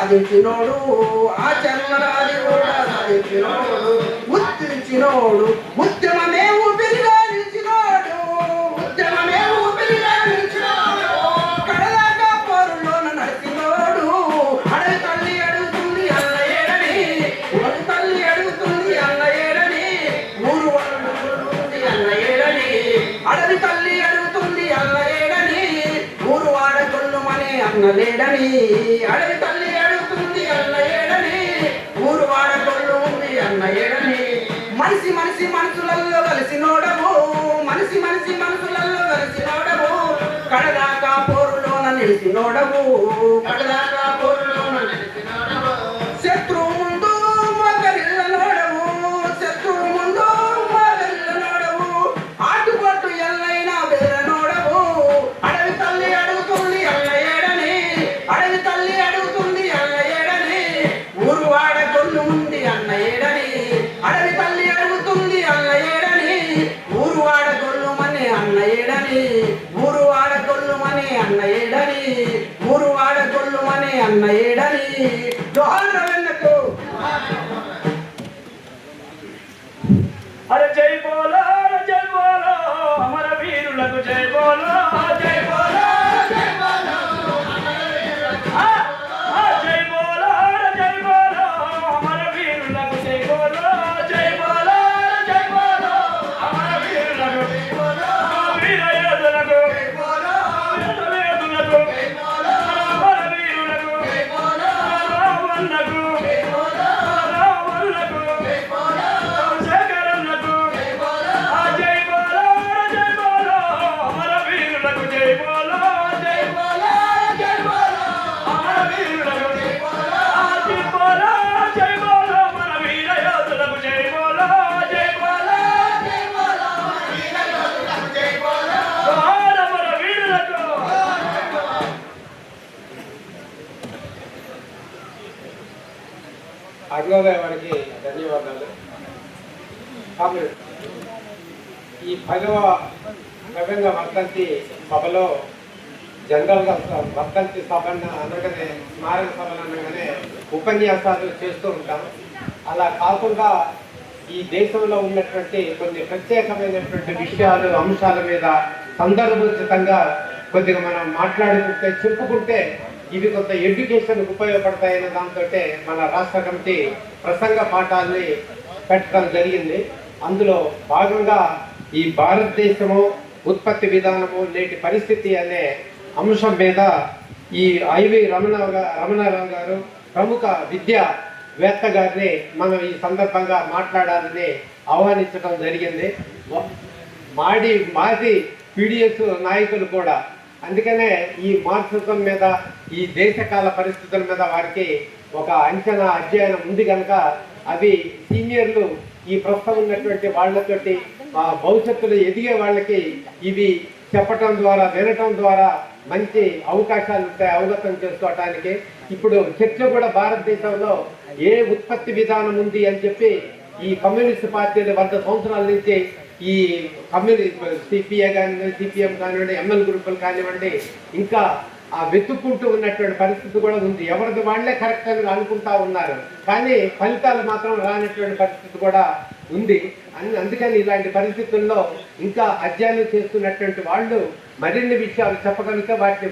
సాధించినోడు ఆచరణరాది కూడా సాధించినోడు గుర్తించినోడు ఉద్యమమే ఊపిరిగా నిలిచినోడు ఉద్యమమే ఊపిరిగా నిలిచినోడు కడదాకా పోరులోన నడిచినోడు అడవి తల్లి అడుగుతుంది అల్ల ఏడని అడవి తల్లి అడుగుతుంది అల్ల ఏడని ఊరు వాళ్ళు అడుగుతుంది అల్ల ఏడని అడవి తల్లి అడుగుతుంది అల్ల ఏడని ఊరు వాడ కొల్లుమని అన్నలేడని అడవి తల్లి అడుగుతుంది అల్ల ఏడని ఊరు వాడ కొల్లు ఉంది అన్న ఏడని మనిషి మనిషి మనసులలో కలిసినోడవు మనిషి మనిషి మనసులలో కలిసినోడవు కడదాకా పోరులోన నిలిచినోడవు కడదాకా పోరులోన నిలిచినోడవు శత్రువు ముందు మోకరిల్లనోడవు శత్రువు ముందు మోకరిల్లనోడవు ఆటుపోటు ఎల్లైనా బెదరనోడవు అడవి తల్లి అడుగుతుంది అల్ల ఏడని అడవి తల్లి అడుగుతుంది అల్ల ఏడని ఊరు వాడ కొల్లు ఉంది అన్న ఏడని అడవి తల్లి అడుగుతుంది అల్ల ఏడని ఊరు వాడ కొల్లుమని అన్న ఏడని ఊరు వాడ కొల్లుమని అన్న ఏడని ఊరు వాడ కొల్లుమని అన్న ఏడని జోహార్ రవెన్నకు అరే జై బోలో అమర వీరులకు జై బోలో జై బోలో జై బోలో జై బోలో అమర వీరులకు జై బోలో జై బోలో జై బోలో అమర వీరులకు జై బోలో వీర యోధులకు జై బోలో వీర యోధులకు జై బోలో అమర వీరులకు జై బోలో రావణులకు జై బోలో రావణులకు జై బోలో శేఖరులకు జై బోలో జై బోలో జై బోలో అమర వీరులకు జై బోలో జై బోలో జై బోలో అమర వీరులకు జై బోలో జై బోలో జై బోలో మన వీర యోధులకు జై బోలో జై బోలో జై బోలో వీర యోధులకు జై బోలో జోహార్ అమర వీరులకు అగ్రదేవానికి ధన్యవాదాలు. కామ్రేడ్, ఈ 10వ నవంబ వర్ధంతి సభలో జనరల్గా వర్ధంతి సభ అనగానే స్మారక సభలు అనగానే ఉపన్యాసాలు చేస్తూ ఉంటాం. అలా కాకుండా ఈ దేశంలో ఉన్నటువంటి కొన్ని ప్రత్యేకమైనటువంటి విషయాలు అంశాల మీద సందర్భోచితంగా కొద్దిగా మనం మాట్లాడుకుంటే చెప్పుకుంటే ఇవి కొంత ఎడ్యుకేషన్కి ఉపయోగపడతాయనే దాంతో మన రాష్ట్ర కమిటీ ప్రసంగ పాఠాలని పెట్టడం జరిగింది. అందులో భాగంగా ఈ భారతదేశము ఉత్పత్తి విధానము నేటి పరిస్థితి అనే అంశం మీద ఈ ఐవి రమణారావు గారు ప్రముఖ విద్యావేత్త గారిని మనం ఈ సందర్భంగా మాట్లాడాలని ఆహ్వానించడం జరిగింది. మాది పీడిఎస్ నాయకులు కూడా అందుకనే ఈ మార్క్సిజం మీద ఈ దేశకాల పరిస్థితుల మీద వారికి ఒక అంచనా అధ్యయనం ఉంది కనుక అవి సీనియర్లు ఈ ప్రస్తుతం ఉన్నటువంటి వాళ్ళతోటి భవిష్యత్తులో ఎదిగే వాళ్ళకి ఇవి చెప్పటం ద్వారా వినటం ద్వారా మంచి అవకాశాలు ఉంటాయి అవగతం చేసుకోవటానికి. ఇప్పుడు చర్చ కూడా భారతదేశంలో ఏ ఉత్పత్తి విధానం ఉంది అని చెప్పి ఈ కమ్యూనిస్ట్ పార్టీలు 100 సంవత్సరాల నుంచి ఈ సిపిఐ కానివ్వండి, సిపిఎం కానివ్వండి, ఎంఎల్ గ్రూపులు కానివ్వండి ఇంకా వెతుక్కుంటూ ఉన్నటువంటి పరిస్థితి కూడా ఉంది. ఎవరిది వాళ్లే కరెక్ట్ అని అనుకుంటా ఉన్నారు, కానీ ఫలితాలు మాత్రం రానటువంటి పరిస్థితి కూడా ఉంది. అందుకని ఇలాంటి పరిస్థితుల్లో ఇంకా అధ్యయనం చేస్తున్నటువంటి వాళ్ళు మరిన్ని విషయాలు చెప్పగలిగితే వాటిని